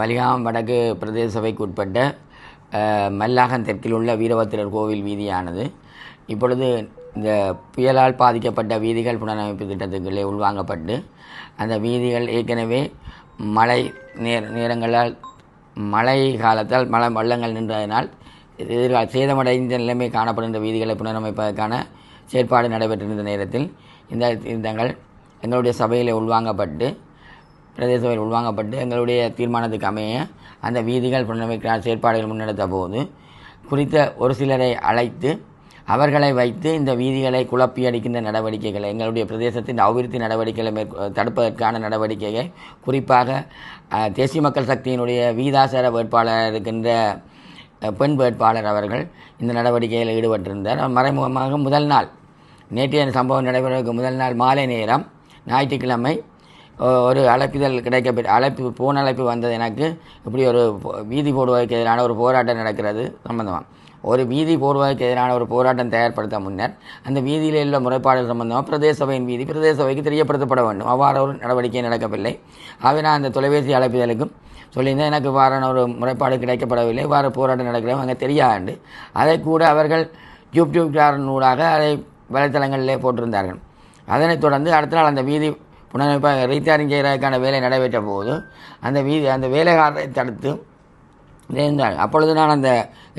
வலிகாமம் வடக்கு பிரதேச சபைக்கு உட்பட்ட மல்லாகம் தெற்கில் உள்ள வீரபத்திரர் கோவில் வீதியானது இப்பொழுது இந்த புயலால் பாதிக்கப்பட்ட வீதிகள் புனரமைப்பு திட்டத்துக்குள்ளே உள்வாங்கப்பட்டு அந்த வீதிகள் ஏற்கனவே மழை நேரங்களால் மழை காலத்தால் மழை வெள்ளங்கள் நின்றதனால் எதிர்கால சேதமடைந்த நிலைமை காணப்படுகின்ற வீதிகளை புனரமைப்பதற்கான செயற்பாடு நடைபெற்றிருந்த நேரத்தில் இந்த திட்டங்கள் எங்களுடைய சபையில் உள்வாங்கப்பட்டு பிரதேச சபையில் உள்வாங்கப்பட்டு எங்களுடைய தீர்மானத்துக்கு அமைய அந்த வீதிகள் புனரமைக்கான செயற்பாடுகள் முன்னெடுத்த போது குறித்த ஒரு சிலரை அழைத்து அவர்களை வைத்து இந்த வீதிகளை குழப்பி அடிக்கின்ற நடவடிக்கைகளை எங்களுடைய பிரதேசத்தின் அபிவிருத்தி நடவடிக்கைகளை தடுப்பதற்கான நடவடிக்கைகள் குறிப்பாக தேசிய மக்கள் சக்தியினுடைய வீதாசார வேட்பாளர் இருக்கின்ற பெண் வேட்பாளர் அவர்கள் இந்த நடவடிக்கையில் ஈடுபட்டிருந்தார். மறைமுகமாக முதல் நாள் நேற்றைய சம்பவம் நடைபெறுவதற்கு முதல் நாள் மாலை நேரம் ஞாயிற்றுக்கிழமை ஒரு அழைப்பு போன அழைப்பு வந்தது. எனக்கு இப்படி ஒரு வீதி போடுவதற்கு எதிரான ஒரு போராட்டம் நடக்கிறது சம்பந்தமாக ஒரு வீதி போடுவதற்கு எதிரான ஒரு போராட்டம் தயார்படுத்த முன்னர் அந்த வீதியில் உள்ள முறைப்பாடுகள் சம்பந்தமாக பிரதேச சபையின் வீதி பிரதேச சபைக்கு தெரியப்படுத்தப்பட வேண்டும். அவ்வாறு ஒரு நடவடிக்கை நடக்கவில்லை. ஆகவே நான் அந்த தொலைபேசி அழைப்புதலுக்கும் சொல்லியிருந்தேன். எனக்கு இவ்வாறான ஒரு முறைப்பாடு கிடைக்கப்படவில்லை, இவ்வாறு போராட்டம் நடக்கிறோம் அங்கே தெரியாது. அதை கூட அவர்கள் யூடியூப்காரனூடாக அதை வலைத்தளங்களிலே போட்டிருந்தார்கள். அதனைத் தொடர்ந்து அடுத்த நாள் அந்த வீதி புனரமைப்பு ரீசார்ஜ் செய்கிறதுக்கான வேலை நடைபெற்ற போது அந்த வேலைக்காரரை தடுத்து இருந்தார். அப்பொழுது நான் அந்த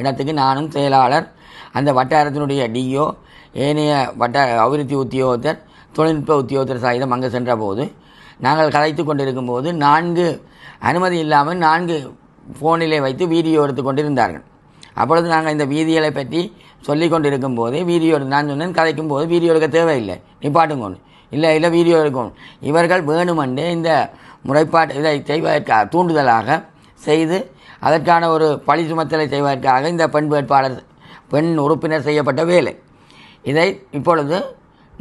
இடத்துக்கு நானும் செயலாளர் அந்த வட்டாரத்தினுடைய டிஓ ஏனைய அபிவிருத்தி உத்தியோகத்தர் தொழில்நுட்ப உத்தியோகத்தர் சாயுதம் அங்கே சென்ற போது நாங்கள் கதைத்து கொண்டிருக்கும் போது 4 அனுமதி இல்லாமல் 4 ஃபோனிலே வைத்து வீடியோ எடுத்து கொண்டிருந்தார்கள். அப்பொழுது நாங்கள் இந்த வீதிகளை பற்றி சொல்லி கொண்டிருக்கும் போதே வீடியோ நான் சொன்னேன், கதைக்கும் போது வீடியோ எடுக்க தேவையில்லை, நிப்பாட்டுங்கொண்டு இல்லை வீடியோ எடுக்கணும். இவர்கள் வேணுமென்று இந்த முறைப்பாடு இதை செய்வதற்காக தூண்டுதலாக செய்து அதற்கான ஒரு பழி சுமத்தலை செய்வதற்காக இந்த பெண் உறுப்பினர் செய்யப்பட்ட வேலை. இதை இப்பொழுது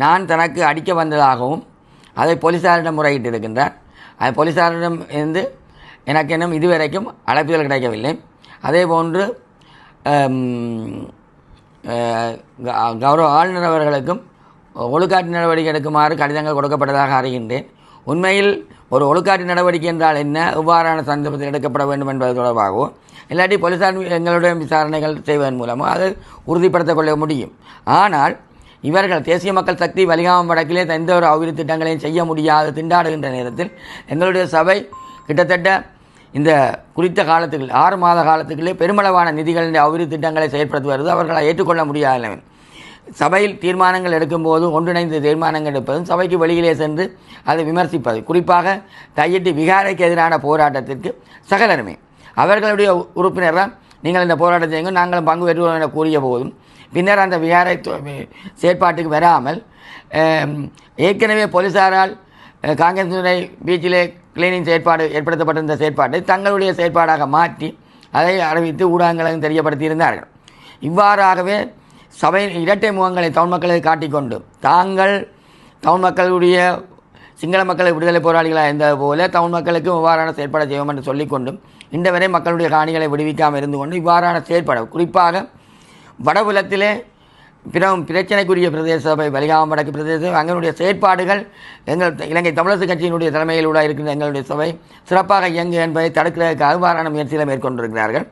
நான் தனக்கு அடிக்க வந்ததாகவும் அதை போலீஸாரிடம் முறையிட்டு இருக்கின்றார். அது போலீஸாரிடம் இருந்து எனக்கு இன்னும் இதுவரைக்கும் அழைப்புகள் கிடைக்கவில்லை. அதே போன்று கௌரவ ஆளுநர் அவர்களுக்கும் ஒழுக்காட்டு நடவடிக்கை எடுக்குமாறு கடிதங்கள் கொடுக்கப்பட்டதாக அறிகின்றேன். உண்மையில் ஒரு ஒழுக்காட்டு நடவடிக்கை என்றால் என்ன, எவ்வாறான சந்தர்ப்பத்தில் எடுக்கப்பட வேண்டும் என்பது தொடர்பாகவோ இல்லாட்டி போலீசார் எங்களுடைய விசாரணைகள் செய்வதன் மூலமோ அதை உறுதிப்படுத்திக் கொள்ள முடியும். ஆனால் இவர்கள் தேசிய மக்கள் சக்தி வலிகாமம் வடக்கிலே எந்த ஒரு அபிவிருத்தி திட்டங்களையும் செய்ய முடியாது திண்டாடுகின்ற நேரத்தில் எங்களுடைய சபை கிட்டத்தட்ட இந்த குறித்த காலத்துக்கு 6 மாத காலத்துக்குள்ளே பெருமளவான நிதிகளின் அபிவிருத்தி திட்டங்களை செயற்படுத்துவது அவர்களை ஏற்றுக்கொள்ள முடியாத சபையில் தீர்மானங்கள் எடுக்கும்போது ஒன்றிணைந்து தீர்மானங்கள் எடுப்பதும் சபைக்கு வெளியிலே சென்று அதை விமர்சிப்பது, குறிப்பாக தையிட்டு விகாரைக்கு எதிரான போராட்டத்திற்கு சகலருமே அவர்களுடைய உறுப்பினர் தான் நீங்கள் இந்த போராட்டத்தை செய்யுங்க நாங்களும் பங்கு பெற்றுவோம் என கூறிய போதும் பின்னர் அந்த விகாரை செயற்பாட்டுக்கு வராமல் ஏற்கனவே போலீசாரால் காங்கேசன்துறை பீச்சிலே கிளீனிங் செயற்பாடு ஏற்படுத்தப்பட்டிருந்த செயற்பாட்டை தங்களுடைய செயற்பாடாக மாற்றி அதை அறிவித்து ஊடகங்களும் தெரியப்படுத்தியிருந்தார்கள். இவ்வாறாகவே சபையின் இரட்டை முகங்களை தமிழ் மக்களை காட்டிக்கொண்டு தாங்கள் தமிழ் மக்களுடைய சிங்கள மக்கள் விடுதலை போராளிகளாக இருந்தது போல தமிழ் மக்களுக்கும் இவ்வாறான செயற்பாடு செய்வோம் என்று சொல்லிக்கொண்டும் இன்று வரை மக்களுடைய காணிகளை விடுவிக்காமல் இருந்து கொண்டு இவ்வாறான செயற்பாடு குறிப்பாக வடபுலத்திலே பிரச்சனைக்குரிய பிரதேச சபை வலிகாமம் வடக்கு பிரதேச அங்களுடைய செயற்பாடுகள் இலங்கை தமிழரசு கட்சியினுடைய தலைமையிலூட இருக்கின்ற எங்களுடைய சபை சிறப்பாக இயங்கு என்பதை தடுக்கிறதுக்காக இவ்வாறான முயற்சிகளை மேற்கொண்டிருக்கிறார்கள்.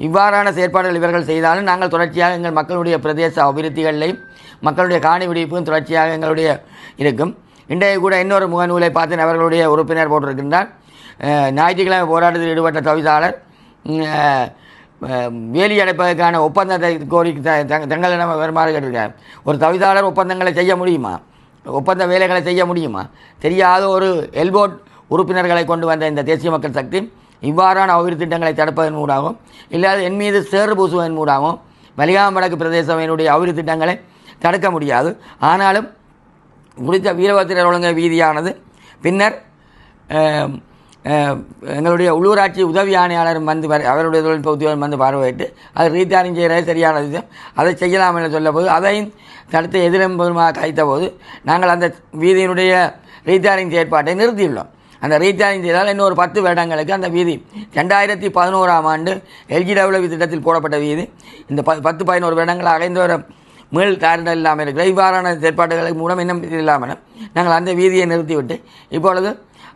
இவ்வாறான செயற்பாடுகள் இவர்கள் செய்தாலும் நாங்கள் தொடர்ச்சியாக எங்கள் மக்களுடைய பிரதேச அபிவிருத்திகளையும் மக்களுடைய காணி விடுவிப்பும் தொடர்ச்சியாக எங்களுடைய இருக்கும். இன்றைய கூட இன்னொரு முகநூலை பார்த்து அவர்களுடைய உறுப்பினர் போட்டிருக்கின்றார். ஞாயிற்றுக்கிழமை போராட்டத்தில் ஈடுபட்ட தவிசாளர் வேலி அடைப்பதற்கான ஒப்பந்தத்தை கோரி தங்களிடம் வருமாறு கேட்டிருக்கார். ஒரு தவிசாளர் ஒப்பந்தங்களை செய்ய முடியுமா? ஒப்பந்த வேலைகளை செய்ய முடியுமா? தெரியாத ஒரு எல்போர்ட் உறுப்பினர்களை கொண்டு வந்த இந்த தேசிய மக்கள் சக்தி இவ்வாறான அபிவிருத்தி திட்டங்களை தடுப்பதன் மூலமாகவும் இல்லாத என் மீது சேறு பூசுவதன் மூலமாகவும் வலிகாமம் வடக்கு பிரதேச சபையினுடைய அபிவிருத்தி திட்டங்களை தடுக்க முடியாது. ஆனாலும் குறித்த வீரபத்திரர் ஒழுங்க வீதியானது பின்னர் எங்களுடைய உள்ளூராட்சி உதவி ஆணையாளரும் வந்து அவருடைய தொழில்நுட்ப உத்தியோகம் வந்து பார்வையிட்டு அது ரீசார்ஜிங் செய்கிறது சரியான விஷயம், அதை செய்யலாம் என்று சொல்ல போது அதையும் தடுத்து எதிரெம்புமாக கைத்த போது நாங்கள் அந்த வீதியினுடைய ரீசார்ஜிங் செயற்பாட்டை நிறுத்தியுள்ளோம். அந்த ரீசார்ஜிங் செய்தால் இன்னொரு 10 வருடங்களுக்கு அந்த வீதி 2011ஆம் ஆண்டு LGW திட்டத்தில் போடப்பட்ட வீதி இந்த 10-11 வருடங்களாக இந்த ஒரு மீள் தாரிடல் இல்லாமல் இருக்கிற இவ்வாறான செயற்பாடுகளுக்கு மூலம் இன்னும் இல்லாமல் நாங்கள் அந்த வீதியை நிறுத்திவிட்டு இப்பொழுது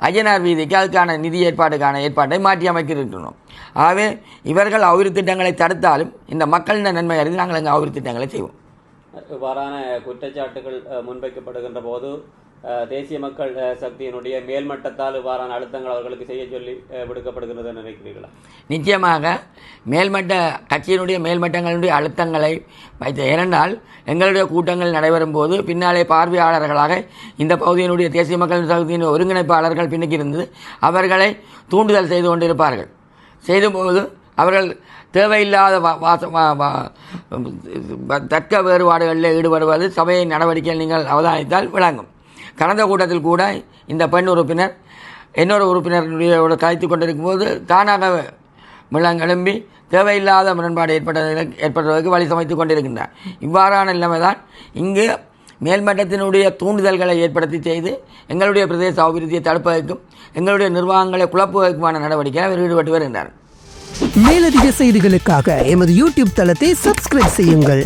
ஐயனார் வீதிக்கு அதுக்கான நிதி ஏற்பாட்டை மாற்றி அமைக்கின்றோம். ஆகவே இவர்கள் அபிவிருத்தி திட்டங்களை தடுத்தாலும் இந்த மக்களின் நன்மை அறிந்து நாங்கள் அங்கே அபிவிருத்தி திட்டங்களை செய்வோம். இவ்வாறான குற்றச்சாட்டுகள் முன்வைக்கப்படுகின்ற போது தேசிய மக்கள் சக்தியினுடைய மேல்மட்டத்தால் இவ்வாறான அழுத்தங்கள் அவர்களுக்கு செய்ய சொல்லி விடுக்கப்படுகிறது நினைக்கிறீர்களா? நிச்சயமாக மேல்மட்ட கட்சியினுடைய மேல்மட்டங்களுடைய அழுத்தங்களை வைத்த, ஏனென்றால் எங்களுடைய கூட்டங்கள் நடைபெறும் போது பின்னாலே பார்வையாளர்களாக இந்த பகுதியினுடைய தேசிய மக்கள் சக்தியின் ஒருங்கிணைப்பாளர்கள் பின்னுக்கு இருந்து அவர்களை தூண்டுதல் செய்து கொண்டிருப்பார்கள். செய்தபோது அவர்கள் தேவையில்லாத தர்க்க வேறுபாடுகளில் ஈடுபடுவது சபையின் நடவடிக்கைகள் நீங்கள் அவதானித்தால் விளங்கும். கடந்த கூட்டத்தில் கூட இந்த பெண் உறுப்பினர் இன்னொரு உறுப்பினருடைய கலைத்து கொண்டிருக்கும் போது தானாக எழும்பி தேவையில்லாத முரண்பாடு ஏற்படுவதற்கு வழி சமைத்துக் கொண்டிருக்கின்றார். இவ்வாறான நிலைமைதான் இங்கு மேல்மட்டத்தினுடைய தூண்டுதல்களை ஏற்படுத்தி செய்து எங்களுடைய பிரதேச அபிவிருத்தியை தடுப்பதற்கும் எங்களுடைய நிர்வாகங்களை குழப்புவதற்குமான நடவடிக்கையில் அவர் ஈடுபட்டு வருகின்றார். மேலதிக செய்திகளுக்காக எமது யூடியூப் தளத்தை சப்ஸ்கிரைப் செய்யுங்கள்.